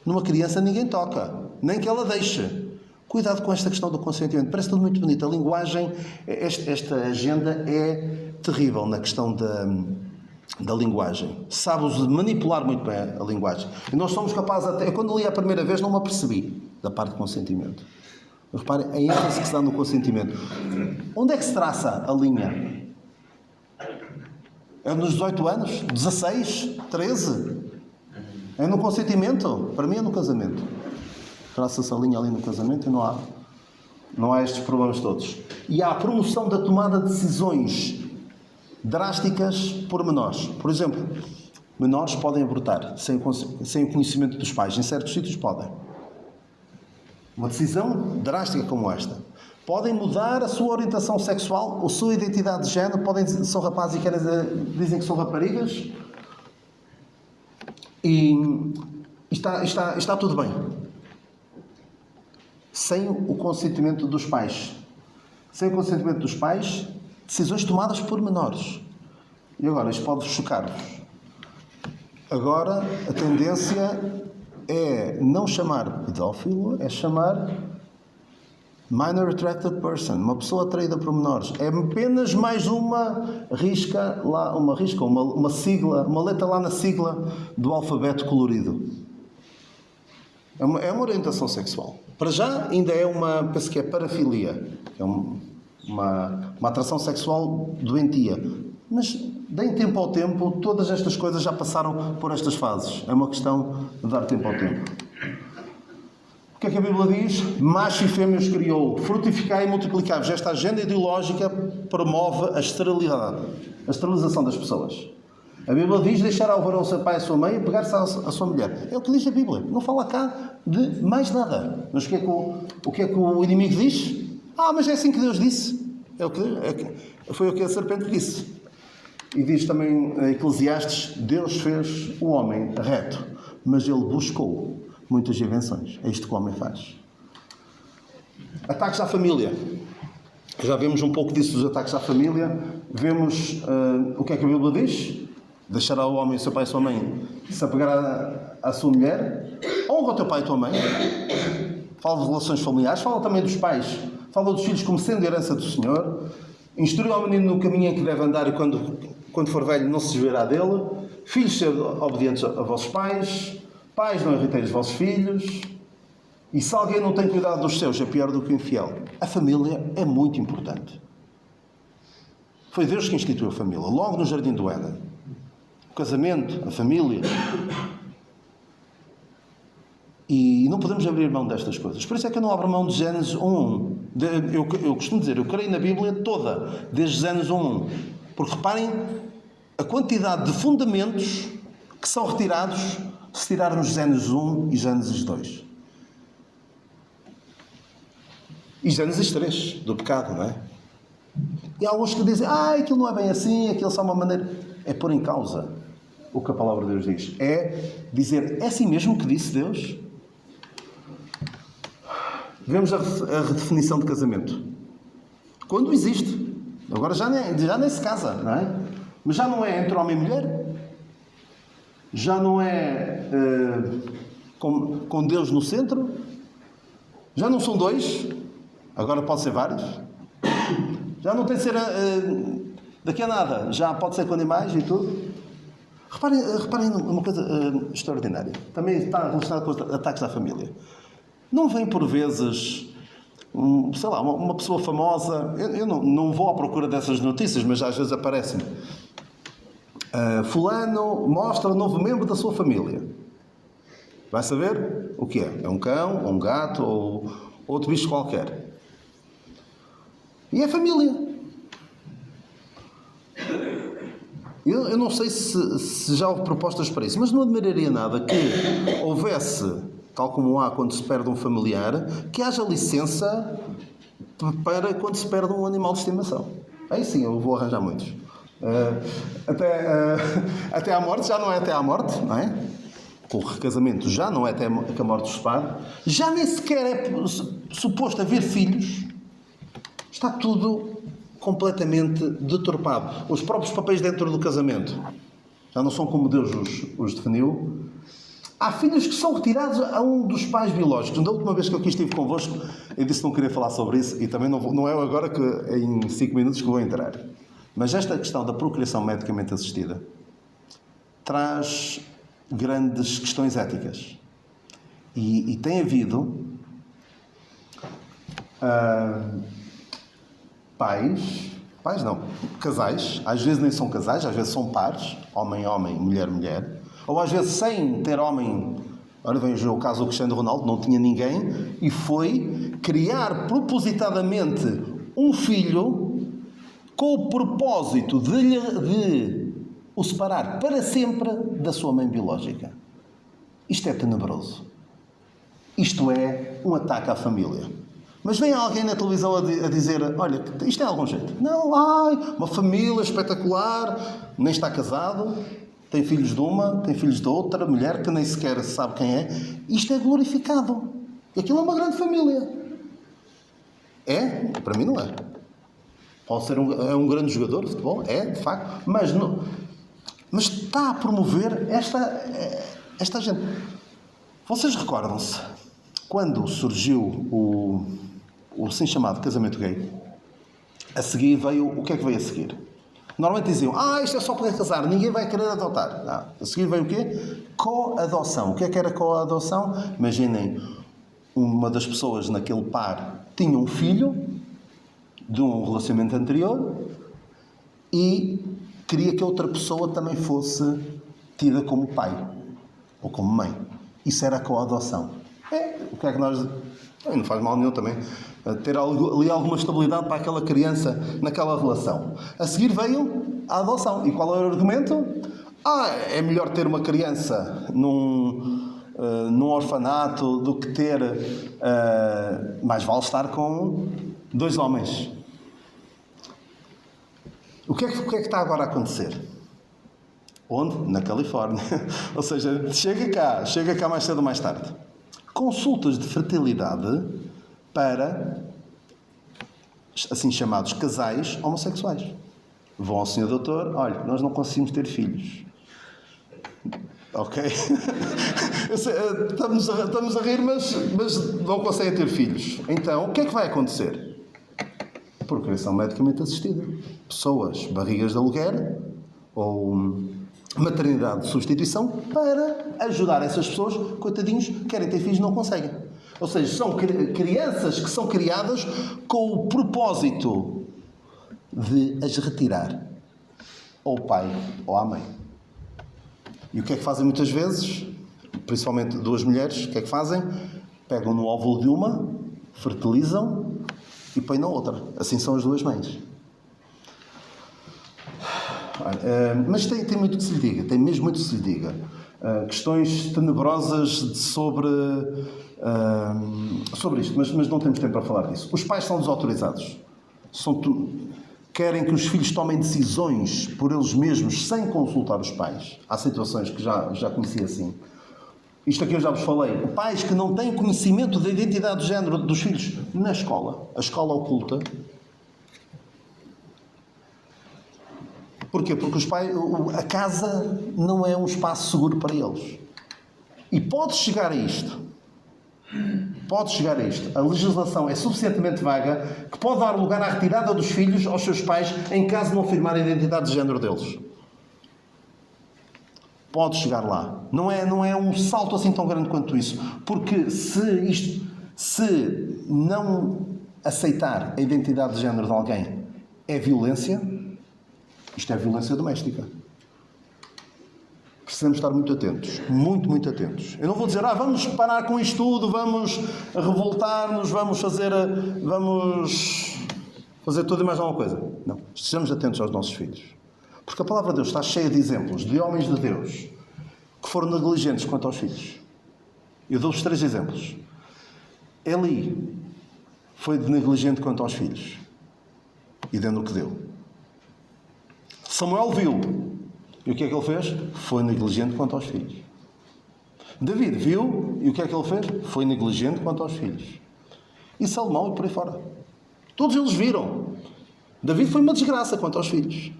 Numa criança ninguém toca, nem que ela deixe. Cuidado com esta questão do consentimento. Parece tudo muito bonito. A linguagem, esta agenda é terrível na questão da linguagem. Sabe-os manipular muito bem a linguagem. E nós somos capazes até... Eu, quando li a primeira vez, não me apercebi da parte do consentimento. Mas reparem, a ênfase que se dá no consentimento. Onde é que se traça a linha? É nos 18 anos? 16? 13? É no consentimento? Para mim é no casamento. Traça-se a linha ali no casamento e não há estes problemas todos. E há a promoção da tomada de decisões drásticas por menores. Por exemplo, menores podem abortar sem o conhecimento dos pais. Em certos sítios podem. Uma decisão drástica como esta. Podem mudar a sua orientação sexual ou a sua identidade de género. São rapazes e dizem que são raparigas. E está tudo bem. Sem o consentimento dos pais. Sem o consentimento dos pais, decisões tomadas por menores. E agora, isto pode chocar-vos. Agora, a tendência é não chamar pedófilo, é chamar minor attracted person, uma pessoa atraída por menores. É apenas mais uma sigla, uma letra lá na sigla do alfabeto colorido. É uma orientação sexual. Para já, ainda é penso que é parafilia. É uma atração sexual doentia. Mas, deem tempo ao tempo, todas estas coisas já passaram por estas fases. É uma questão de dar tempo ao tempo. O que é que a Bíblia diz? Macho e fêmea os criou. Frutificai e multiplicai-vos. Esta agenda ideológica promove a esterilidade, a esterilização das pessoas. A Bíblia diz deixar ao varão o seu pai e a sua mãe e pegar-se à sua mulher. É o que diz a Bíblia. Não fala cá de mais nada. Mas o que é que o inimigo diz? Mas é assim que Deus disse. Foi o que a serpente disse. E diz também em Eclesiastes, Deus fez o homem reto, mas ele buscou muitas invenções. É isto que o homem faz. Ataques à família. Já vemos um pouco disso dos ataques à família. Vemos o que é que a Bíblia diz. Deixará o homem, o seu pai e a sua mãe, se apegar à sua mulher. Honra o teu pai e a tua mãe. Fala de relações familiares. Fala também dos pais. Fala dos filhos como sendo herança do Senhor. Instrui ao menino no caminho em que deve andar e quando for velho não se desviará dele. Filhos, sejam obedientes a vossos pais. Pais, não irriteis os vossos filhos. E se alguém não tem cuidado dos seus, é pior do que o infiel. A família é muito importante. Foi Deus que instituiu a família, logo no Jardim do Éden. O casamento, a família. E não podemos abrir mão destas coisas. Por isso é que eu não abro mão de Gênesis 1:1. Eu costumo dizer, eu creio na Bíblia toda, desde Gênesis 1:1. Porque reparem a quantidade de fundamentos que são retirados se tirarmos Gênesis 1 e Gênesis 2. E Gênesis 3, do pecado, não é? E há alguns que dizem, aquilo não é bem assim, aquilo é só uma maneira... É pôr em causa o que a palavra de Deus diz. É dizer, é assim mesmo que disse Deus? Vemos a redefinição de casamento. Quando existe. Agora já nem se casa, não é? Mas já não é entre homem e mulher. Já não é com Deus no centro. Já não são dois. Agora pode ser vários. Já não tem de ser daqui a nada. Já pode ser com animais e tudo. Reparem numa coisa extraordinária. Também está relacionado com os ataques à família. Não vem por vezes, uma pessoa famosa... Eu não vou à procura dessas notícias, mas às vezes aparecem. Fulano mostra um novo membro da sua família. Vai saber o que é? É um cão, ou um gato, ou outro bicho qualquer. E é família. Eu não sei se já houve propostas para isso, mas não admiraria nada que houvesse, tal como há quando se perde um familiar, que haja licença para quando se perde um animal de estimação. Aí sim, eu vou arranjar muitos. Até à morte, já não é até à morte, não é? O recasamento já não é até que a morte os separe. Já nem sequer é suposto haver filhos. Está tudo completamente deturpado. Os próprios papéis dentro do casamento já não são como Deus os definiu. Há filhos que são retirados a um dos pais biológicos. Da última vez que eu aqui estive convosco, eu disse que não queria falar sobre isso e também não é agora que em 5 minutos que vou entrar. Mas esta questão da procriação medicamente assistida traz grandes questões éticas. E tem havido casais, às vezes nem são casais, às vezes são pares, homem-homem, mulher-mulher, ou às vezes sem ter homem. Ora, veja o caso do Cristiano Ronaldo, não tinha ninguém, e foi criar propositadamente um filho com o propósito de o separar para sempre da sua mãe biológica. Isto é tenebroso. Isto é um ataque à família. Mas vem alguém na televisão a dizer, olha, isto tem algum jeito. Não, uma família espetacular, nem está casado, tem filhos de uma, tem filhos de outra, mulher que nem sequer sabe quem é. Isto é glorificado. E aquilo é uma grande família. É? Para mim não é. Pode ser um grande jogador de futebol, é, de facto, mas está a promover esta gente. Vocês recordam-se, quando surgiu o assim chamado casamento gay, a seguir veio, o que é que veio a seguir? Normalmente diziam, isto é só para casar, ninguém vai querer adotar. A seguir veio o quê? Co-adoção. O que é que era co-adoção? Imaginem, uma das pessoas naquele par tinha um filho de um relacionamento anterior e queria que a outra pessoa também fosse tida como pai ou como mãe. Isso era a co-adoção. O que é que nós... Não faz mal nenhum também ter ali alguma estabilidade para aquela criança naquela relação. A seguir veio a adoção. E qual era o argumento? É melhor ter uma criança num orfanato do que ter... mais vale estar com 2 homens. O que é que está agora a acontecer? Onde? Na Califórnia. Ou seja, chega cá mais cedo ou mais tarde. Consultas de fertilidade para, assim chamados, casais homossexuais. Vão ao senhor doutor, olha, nós não conseguimos ter filhos. Ok? Estamos a rir, mas não conseguem ter filhos. Então, o que é que vai acontecer? Procriação medicamente assistida. Pessoas, barrigas de aluguer ou maternidade de substituição para ajudar essas pessoas, coitadinhos, que querem ter filhos e não conseguem. Ou seja, são crianças que são criadas com o propósito de as retirar ao pai ou à mãe. E o que é que fazem muitas vezes? Principalmente 2 mulheres, o que é que fazem? Pegam no óvulo de uma, fertilizam e põem na outra. Assim são as 2 mães. Mas tem muito que se lhe diga, tem mesmo muito que se lhe diga. Questões tenebrosas sobre isto, mas não temos tempo para falar disso. Os pais são desautorizados. Querem que os filhos tomem decisões por eles mesmos, sem consultar os pais. Há situações que já conheci assim. Isto aqui eu já vos falei. Pais que não têm conhecimento da identidade de género dos filhos na escola. A escola oculta. Porquê? Porque os pais, a casa não é um espaço seguro para eles. E pode chegar a isto. A legislação é suficientemente vaga que pode dar lugar à retirada dos filhos aos seus pais em caso de não afirmar a identidade de género deles. Pode chegar lá. Não é um salto assim tão grande quanto isso. Porque se não aceitar a identidade de género de alguém é violência, isto é violência doméstica. Precisamos estar muito atentos. Muito, muito atentos. Eu não vou dizer, vamos parar com isto tudo, vamos revoltar-nos, vamos fazer tudo e mais alguma coisa. Não. Estejamos atentos aos nossos filhos. Porque a palavra de Deus está cheia de exemplos de homens de Deus que foram negligentes quanto aos filhos. Eu dou-vos 3 exemplos. Eli foi negligente quanto aos filhos. E deu no que deu. Samuel viu. E o que é que ele fez? Foi negligente quanto aos filhos. David viu. E o que é que ele fez? Foi negligente quanto aos filhos. E Salomão e por aí fora. Todos eles viram. David foi uma desgraça quanto aos filhos.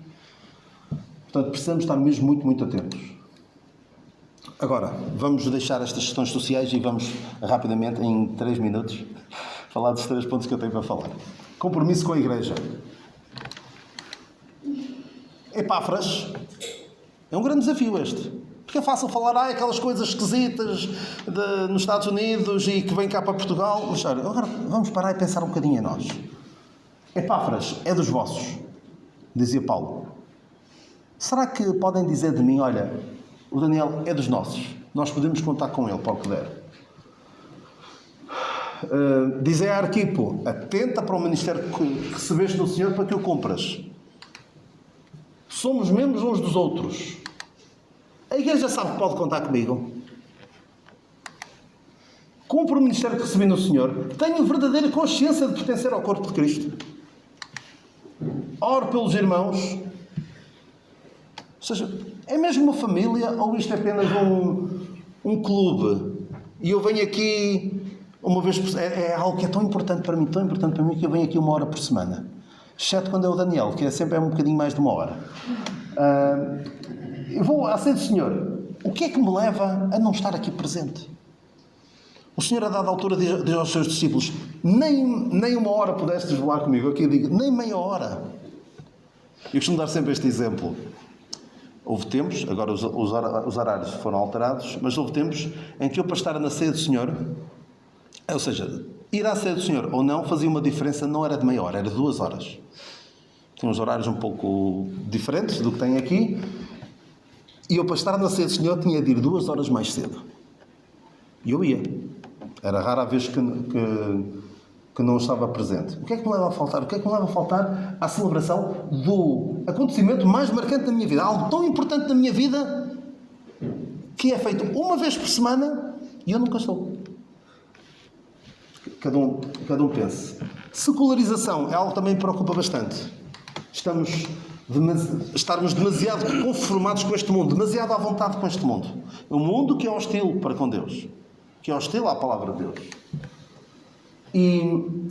Portanto, precisamos estar mesmo muito, muito atentos. Agora, vamos deixar estas questões sociais e vamos rapidamente, em 3 minutos, falar dos 3 pontos que eu tenho para falar. Compromisso com a Igreja. Epáfras. É um grande desafio este. Porque é fácil falar, aquelas coisas esquisitas nos Estados Unidos e que vêm cá para Portugal. Mas olha, agora vamos parar e pensar um bocadinho em nós. Epáfras é dos vossos, dizia Paulo. Será que podem dizer de mim, olha, o Daniel é dos nossos, nós podemos contar com ele para o que der? Dizia a Arquipo, atenta para o ministério que recebeste do Senhor para que o cumpras. Somos membros uns dos outros. A igreja sabe que pode contar comigo. Cumpro o ministério que recebi no Senhor. Tenho verdadeira consciência de pertencer ao corpo de Cristo. Oro pelos irmãos. Ou seja, é mesmo uma família ou isto é apenas um clube? E eu venho aqui uma vez por semana. É algo que é tão importante para mim, que eu venho aqui 1 hora por semana. Exceto quando é o Daniel, que sempre um bocadinho mais de 1 hora. Eu vou à ceia do Senhor. O que é que me leva a não estar aqui presente? O Senhor, a dada altura, diz aos seus discípulos, nem 1 hora pudestes voar comigo. Aqui eu digo, nem meia hora. Eu costumo dar sempre este exemplo. Houve tempos, agora os horários foram alterados, mas houve tempos em que eu, para estar na ceia do Senhor, ou seja, ir à ceia do Senhor ou não, fazia uma diferença, não era de meia hora, era 2 horas. Tinha uns horários um pouco diferentes do que tem aqui, e eu, para estar na ceia do Senhor, tinha de ir 2 horas mais cedo. E eu ia. Era rara a vez que não estava presente. O que é que me leva a faltar? O que é que me leva a faltar à celebração do acontecimento mais marcante da minha vida? Algo tão importante da minha vida que é feito uma vez por semana e eu nunca estou. Cada um pense. Secularização é algo que também me preocupa bastante. Estarmos demasiado conformados com este mundo, demasiado à vontade com este mundo. Um mundo que é hostil para com Deus, que é hostil à palavra de Deus. E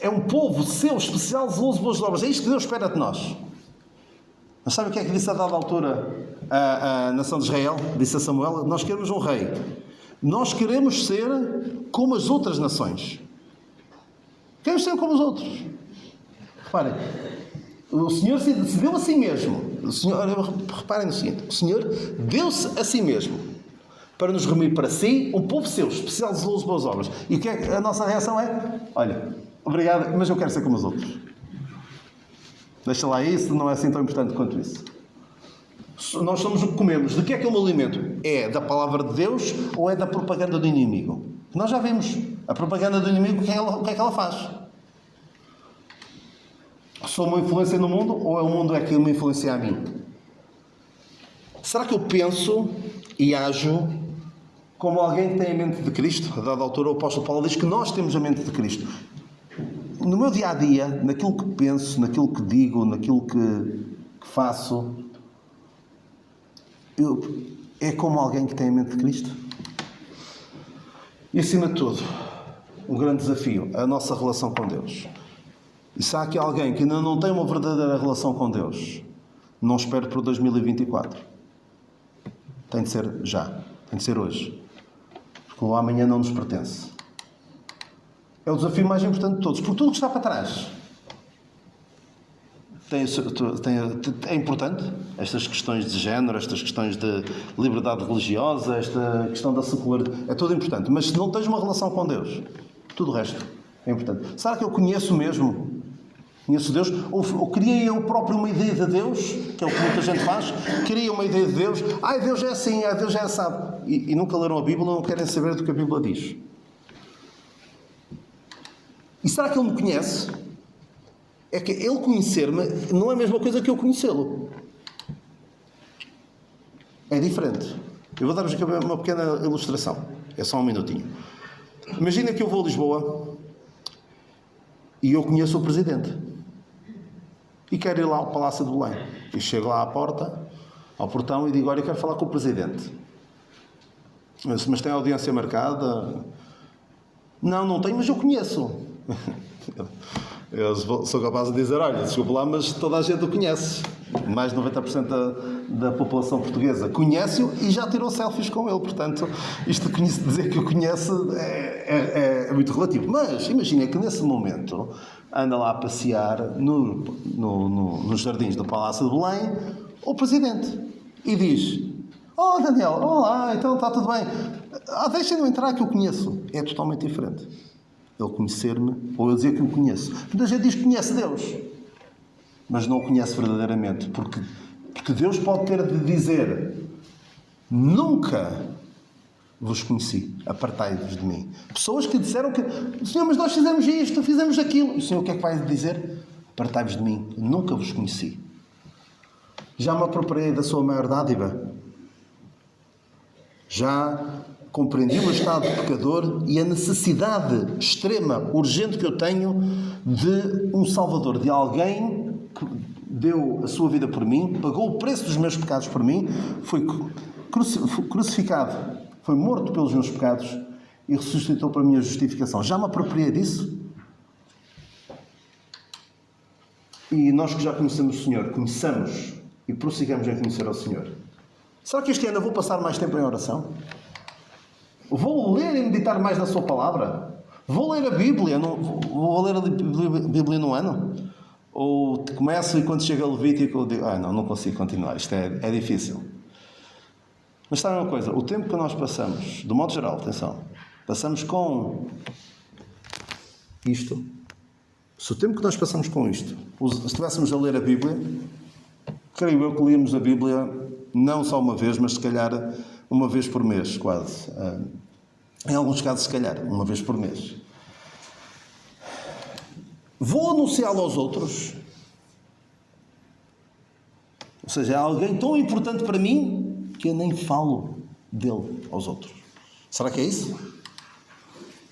é um povo seu, especial, zeloso de boas obras. É isto que Deus espera de nós. Mas sabe o que é que disse a dada altura a nação de Israel? Disse a Samuel: nós queremos um rei. Nós queremos ser como as outras nações. Queremos ser como os outros. Reparem, o Senhor se deu a si mesmo. Reparem no seguinte: o Senhor deu-se a si mesmo para nos remir para si, um povo seu, especial, zeloso de boas obras. E o que é que a nossa reação é? Olha, obrigado, mas eu quero ser como os outros. Deixa lá isso, não é assim tão importante quanto isso. Nós somos o que comemos. De que é que eu me alimento? É da palavra de Deus ou é da propaganda do inimigo? Nós já vimos. A propaganda do inimigo, o que é que ela faz? Sou uma influência no mundo ou é o mundo que me influencia a mim? Será que eu penso e ajo como alguém que tem a mente de Cristo? A dada altura, o apóstolo Paulo diz que nós temos a mente de Cristo. No meu dia-a-dia, naquilo que penso, naquilo que digo, naquilo que faço, é como alguém que tem a mente de Cristo? E, acima de tudo, um grande desafio, a nossa relação com Deus. E se há aqui alguém que ainda não tem uma verdadeira relação com Deus, não espere por 2024. Tem de ser já. Tem de ser hoje. Porque o amanhã não nos pertence. É o desafio mais importante de todos. Porque tudo que está para trás é importante. Estas questões de género, estas questões de liberdade religiosa, esta questão da secularidade, é tudo importante. Mas se não tens uma relação com Deus, tudo o resto é importante. Será que eu conheço mesmo? Conheço Deus? Ou criei eu próprio uma ideia de Deus, que é o que muita gente faz? Cria uma ideia de Deus. Deus é assim, Deus é assado. E nunca leram a Bíblia, não querem saber do que a Bíblia diz. E será que Ele me conhece? É que Ele conhecer-me não é a mesma coisa que eu conhecê-lo. É diferente. Eu vou dar-vos aqui uma pequena ilustração. É só um minutinho. Imagina que eu vou a Lisboa e eu conheço o Presidente. E quero ir lá ao Palácio de Belém. E chego lá à porta, ao portão, e digo: olha, eu quero falar com o Presidente. Mas tem audiência marcada? Não tenho, mas eu conheço. Eu sou capaz de dizer: olha, desculpa lá, mas toda a gente o conhece. Mais de 90% da população portuguesa conhece-o e já tirou selfies com ele. Portanto, isto de dizer que o conhece é muito relativo. Mas imagina que nesse momento anda lá a passear nos jardins do Palácio de Belém o Presidente e diz: oh, Daniel, olá, então está tudo bem. Deixem-me entrar que eu conheço. É totalmente diferente. Ele conhecer-me ou eu dizer que o conheço. Muita gente diz que conhece Deus, mas não o conhece verdadeiramente. Porque Deus pode ter de dizer: nunca vos conheci, apartai-vos de mim. Pessoas que disseram que: Senhor, mas nós fizemos isto, fizemos aquilo. E o Senhor o que é que vai dizer? Apartai-vos de mim, nunca vos conheci. Já me apropriei da sua maior dádiva. Já compreendi o estado de pecador e a necessidade extrema, urgente que eu tenho de um Salvador, de alguém que deu a sua vida por mim, pagou o preço dos meus pecados por mim, foi crucificado, foi morto pelos meus pecados e ressuscitou para a minha justificação. Já me apropriei disso? E nós que já conhecemos o Senhor, conheçamos e prossigamos em conhecer ao Senhor. Será que este ano eu vou passar mais tempo em oração? Vou ler e meditar mais na sua palavra? Vou ler a Bíblia? Vou ler a Bíblia no ano? ou começo e quando chega a Levítico eu digo, não consigo continuar, isto é difícil. Mas sabe uma coisa, o tempo que nós passamos, do modo geral, atenção, passamos com isto. Se o tempo que nós passamos com isto, se estivéssemos a ler a Bíblia, creio eu que líamos a Bíblia não só uma vez, mas se calhar uma vez por mês, quase. Em alguns casos, se calhar, uma vez por mês. Vou anunciá-lo aos outros. Ou seja, é alguém tão importante para mim que eu nem falo dele aos outros. Será que é isso?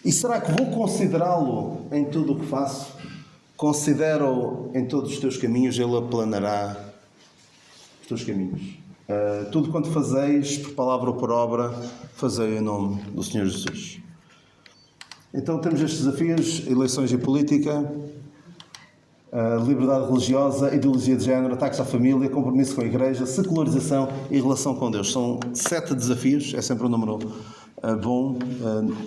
E será que vou considerá-lo em tudo o que faço? Considero em todos os teus caminhos, ele aplanará os teus caminhos. Tudo quanto fazeis, por palavra ou por obra, fazei em nome do Senhor Jesus. Então temos estes desafios: eleições e política, liberdade religiosa, ideologia de género, ataques à família, compromisso com a Igreja, secularização e relação com Deus. São 7 desafios, é sempre um número bom.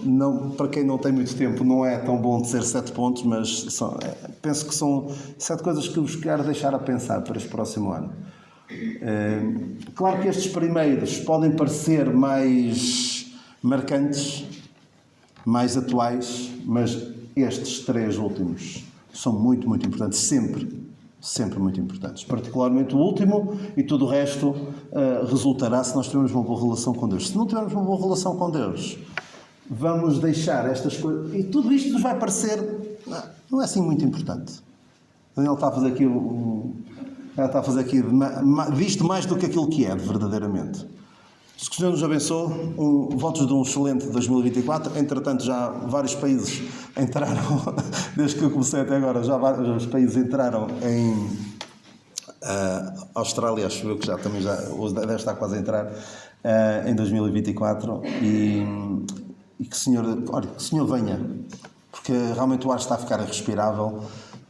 Não, para quem não tem muito tempo, não é tão bom dizer 7 pontos, mas penso que são 7 coisas que vos quero deixar a pensar para este próximo ano. Claro que estes primeiros podem parecer mais marcantes, mais atuais, mas estes 3 últimos são muito, muito importantes, sempre muito importantes. Particularmente o último, e tudo o resto resultará se nós tivermos uma boa relação com Deus. Se não tivermos uma boa relação com Deus, vamos deixar estas coisas, e tudo isto nos vai parecer, não é assim muito importante. Ele está a fazer aqui visto mais do que aquilo que é, verdadeiramente. Se o Senhor nos abençoe, votos de um excelente 2024. Entretanto, já vários países entraram, desde que eu comecei até agora, já vários países entraram em Austrália, acho eu que também deve estar quase a entrar em 2024. E que o Senhor venha, porque realmente o ar está a ficar irrespirável.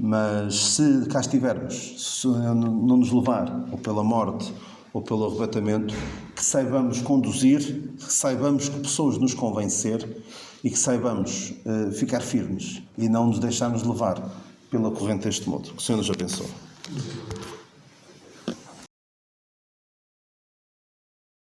Mas se cá estivermos, se não nos levar, ou pela morte, ou pelo arrebatamento, que saibamos conduzir, que saibamos que pessoas nos convencer e que saibamos ficar firmes e não nos deixarmos levar pela corrente deste mundo. Que o Senhor nos abençoe.